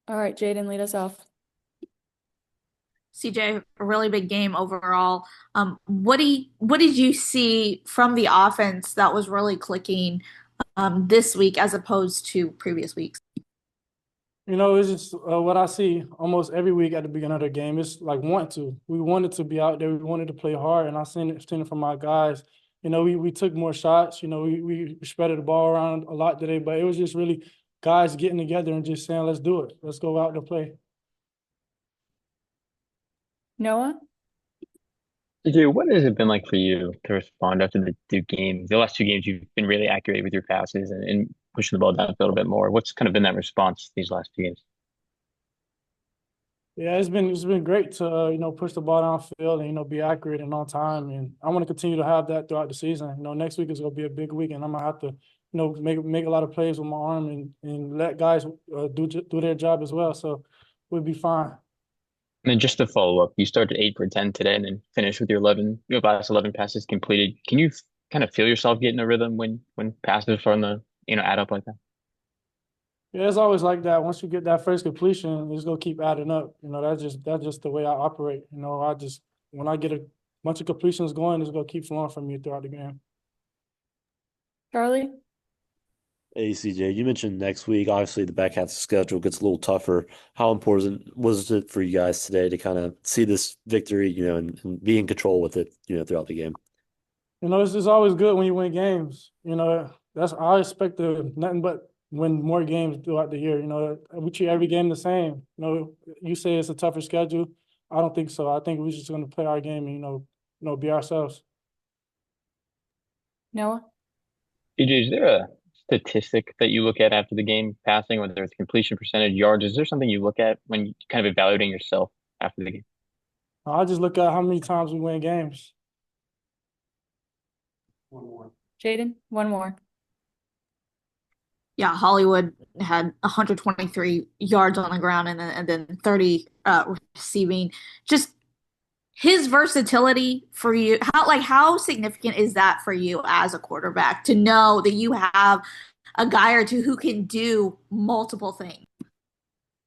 All right, Jaden, lead us off. CJ, a really big game overall. What did you see from the offense that was really clicking this week as opposed to previous weeks? It's just what I see almost every week at the beginning of the game. It's like we wanted to be out there, we wanted to play hard, and I seen it from my guys. We took more shots. We spreaded the ball around a lot today, but it was just really guys getting together and just saying, "Let's do it. Let's go out and play." Noah? CJ, what has it been like for you to respond after the two games? The last two games, you've been really accurate with your passes and pushing the ball downfield a bit more. What's kind of been that response these last two games? Yeah, it's been great to push the ball downfield and be accurate and on time, and I want to continue to have that throughout the season. Next week is going to be a big week, and I'm gonna have to make a lot of plays with my arm and let guys do their job as well. So we'll be fine. And then just to follow up, you started 8 for 10 today and then finished with your last 11 passes completed. Can you kind of feel yourself getting a rhythm when passes from add up like that? Yeah, it's always like that. Once you get that first completion, it's gonna keep adding up. That's just the way I operate. I just when I get a bunch of completions going, it's gonna keep flowing from me throughout the game. Charlie? Hey, CJ, you mentioned next week. Obviously, the back half of the schedule gets a little tougher. How important was it for you guys today to kind of see this victory, and be in control with it, throughout the game? It's just always good when you win games. That's I expect nothing but win more games throughout the year. We treat every game the same. You say it's a tougher schedule. I don't think so. I think we're just going to play our game and be ourselves. Noah? CJ, is there a statistic that you look at after the game passing, whether it's completion percentage, yards? Is there something you look at when you kind of evaluating yourself after the game? I just look at how many times we win games. Jaden? One more. Yeah, Hollywood had 123 yards on the ground and then 30 receiving. Just his versatility for you, how significant is that for you as a quarterback to know that you have a guy or two who can do multiple things?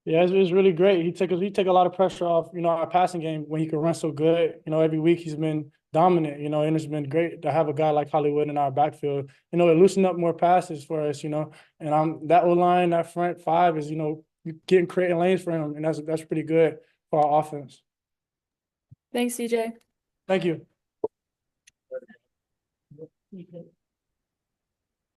Yeah, it's really great. He take a lot of pressure off, our passing game when he can run so good. Every week he's been dominant, and it's been great to have a guy like Hollywood in our backfield. It loosened up more passes for us, and that O-line, that front five is, getting creating lanes for him, and that's pretty good for our offense. Thanks, CJ. Thank you.